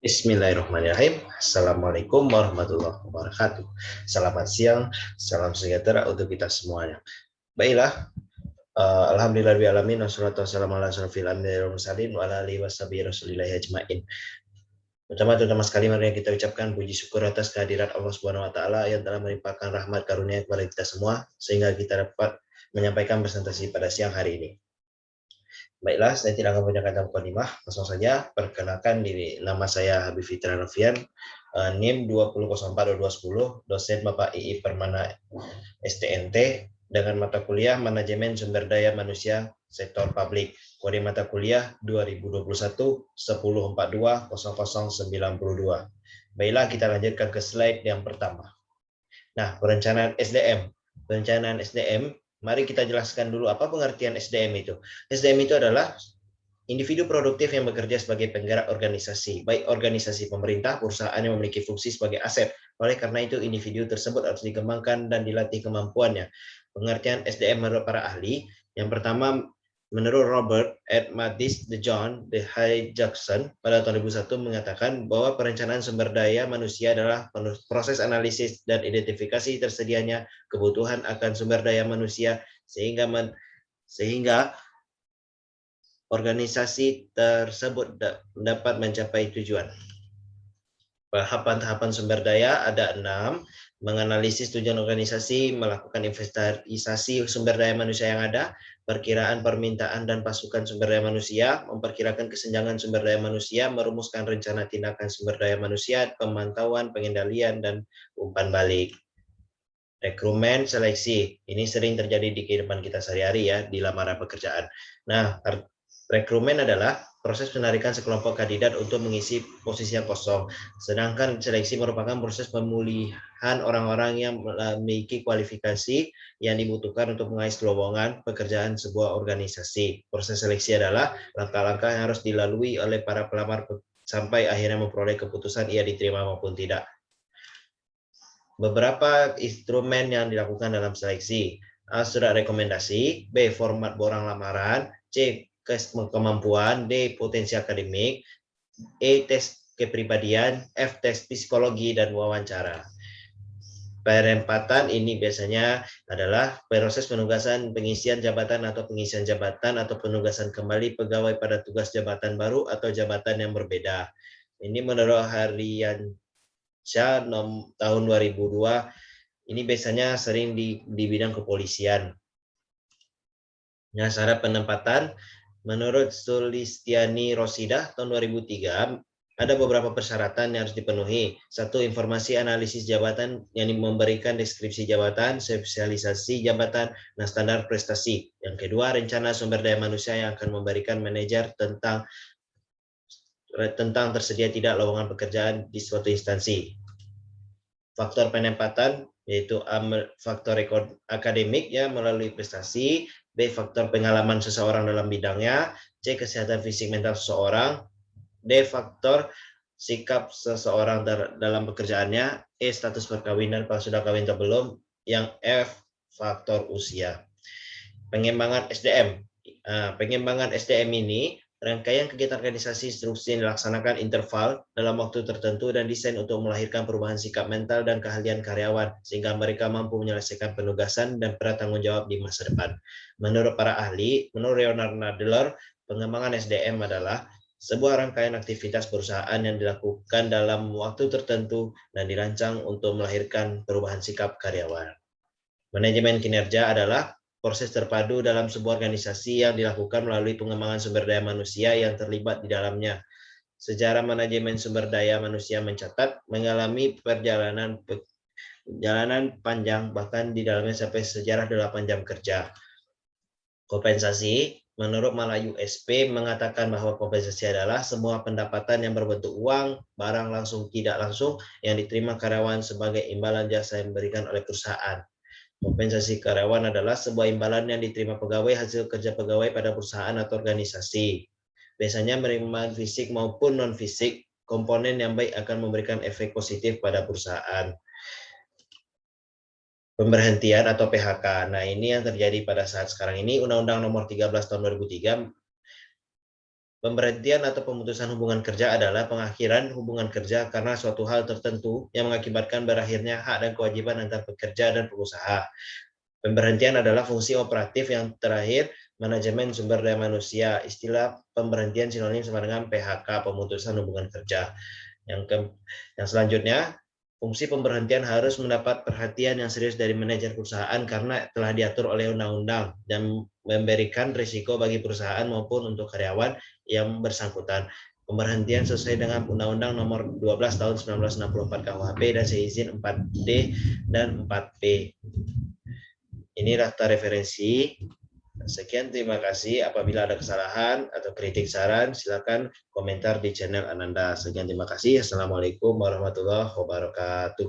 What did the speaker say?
Bismillahirrahmanirrahim. Assalamualaikum warahmatullahi wabarakatuh. Selamat siang, salam sejahtera untuk kita semuanya. Baiklah, alhamdulillahirabbil wassalatu wassalamu ala asyrofil anbiya'i wal mursalin wa ala alihi washabihi rasulillahi ajmain. Pertama sekali mari kita ucapkan puji syukur atas kehadirat Allah Subhanahu wa taala yang telah melimpahkan rahmat karunia kepada kita semua sehingga kita dapat menyampaikan presentasi pada siang hari ini. Baiklah, saya tidak akan banyak kata mukadimah, langsung saja perkenalkan diri. Nama saya Habib Fitra Novian, NIM 20042210, dosen Bapak II Permana STNT dengan mata kuliah Manajemen Sumber Daya Manusia Sektor Publik. Kode mata kuliah 2021 1042 0092. Baiklah, kita lanjutkan ke slide yang pertama. Nah, perencanaan SDM. Perencanaan SDM, mari kita jelaskan dulu apa pengertian SDM itu. SDM itu adalah individu produktif yang bekerja sebagai penggerak organisasi, baik organisasi pemerintah, perusahaan yang memiliki fungsi sebagai aset. Oleh karena itu, individu tersebut harus dikembangkan dan dilatih kemampuannya. Pengertian SDM menurut para ahli, yang pertama, menurut Robert Matthijs de Jong de Jackson pada tahun 2001 mengatakan bahwa perencanaan sumber daya manusia adalah proses analisis dan identifikasi tersedianya kebutuhan akan sumber daya manusia sehingga organisasi tersebut dapat mencapai tujuan. Tahapan-tahapan sumber daya ada 6, menganalisis tujuan organisasi, melakukan inventarisasi sumber daya manusia yang ada, perkiraan permintaan dan pasukan sumber daya manusia, memperkirakan kesenjangan sumber daya manusia, merumuskan rencana tindakan sumber daya manusia, pemantauan, pengendalian, dan umpan balik. Rekrutmen, seleksi, ini sering terjadi di kehidupan kita sehari-hari ya, di lamaran pekerjaan. Nah, rekrutmen adalah proses penarikan sekelompok kandidat untuk mengisi posisi yang kosong. Sedangkan seleksi merupakan proses pemulihan orang-orang yang memiliki kualifikasi yang dibutuhkan untuk mengais lowongan pekerjaan sebuah organisasi. Proses seleksi adalah langkah-langkah yang harus dilalui oleh para pelamar sampai akhirnya memperoleh keputusan ia diterima maupun tidak. Beberapa instrumen yang dilakukan dalam seleksi: A. Surat rekomendasi, B. Format borang lamaran, C. Kemampuan, D. Potensi akademik, E. Tes kepribadian, F. Tes psikologi dan wawancara. Penempatan ini biasanya adalah proses penugasan pengisian jabatan atau pengisian jabatan atau penugasan kembali pegawai pada tugas jabatan baru atau jabatan yang berbeda. Ini menurut harian tahun 2002, ini biasanya sering di bidang kepolisian. Nah, syarat penempatan menurut Sulistiani Rosida tahun 2003 ada beberapa persyaratan yang harus dipenuhi. 1. Informasi analisis jabatan yang memberikan deskripsi jabatan, spesialisasi jabatan, dan standar prestasi. Yang kedua, rencana sumber daya manusia yang akan memberikan manajer tentang tersedia tidak lowongan pekerjaan di suatu instansi. Faktor penempatan yaitu faktor akademik ya melalui prestasi, B. Faktor pengalaman seseorang dalam bidangnya, C. Kesehatan fisik mental seseorang, D. Faktor sikap seseorang dalam pekerjaannya, E. Status perkawinan kalau sudah kawin atau belum, yang F. Faktor usia. Pengembangan SDM. Pengembangan SDM ini rangkaian kegiatan organisasi instruksi yang dilaksanakan interval dalam waktu tertentu dan desain untuk melahirkan perubahan sikap mental dan keahlian karyawan sehingga mereka mampu menyelesaikan penugasan dan peran tanggung jawab di masa depan. Menurut para ahli, menurut Leonard Nadler, pengembangan SDM adalah sebuah rangkaian aktivitas perusahaan yang dilakukan dalam waktu tertentu dan dirancang untuk melahirkan perubahan sikap karyawan. Manajemen kinerja adalah proses terpadu dalam sebuah organisasi yang dilakukan melalui pengembangan sumber daya manusia yang terlibat di dalamnya. Sejarah manajemen sumber daya manusia mencatat mengalami perjalanan panjang, bahkan di dalamnya sampai sejarah 8 jam kerja. Kompensasi, menurut Malayu SP mengatakan bahwa kompensasi adalah semua pendapatan yang berbentuk uang, barang langsung tidak langsung yang diterima karyawan sebagai imbalan jasa yang diberikan oleh perusahaan. Kompensasi karyawan adalah sebuah imbalan yang diterima pegawai hasil kerja pegawai pada perusahaan atau organisasi. Biasanya menerima fisik maupun non-fisik, komponen yang baik akan memberikan efek positif pada perusahaan. Pemberhentian atau PHK. Nah, ini yang terjadi pada saat sekarang ini. Undang-Undang Nomor 13 Tahun 2003 Pemberhentian atau pemutusan hubungan kerja adalah pengakhiran hubungan kerja karena suatu hal tertentu yang mengakibatkan berakhirnya hak dan kewajiban antar pekerja dan pengusaha. Pemberhentian adalah fungsi operatif yang terakhir manajemen sumber daya manusia. Istilah pemberhentian sinonim sama dengan PHK, pemutusan hubungan kerja. Yang selanjutnya, fungsi pemberhentian harus mendapat perhatian yang serius dari manajer perusahaan karena telah diatur oleh undang-undang dan memberikan risiko bagi perusahaan maupun untuk karyawan yang bersangkutan. Pemberhentian sesuai dengan Undang-Undang Nomor 12 Tahun 1964 KUHP dan seizin 4D dan 4P. Ini daftar referensi. Sekian, terima kasih. Apabila ada kesalahan atau kritik saran, silakan komentar di channel Ananda. Sekian, terima kasih. Assalamualaikum warahmatullahi wabarakatuh.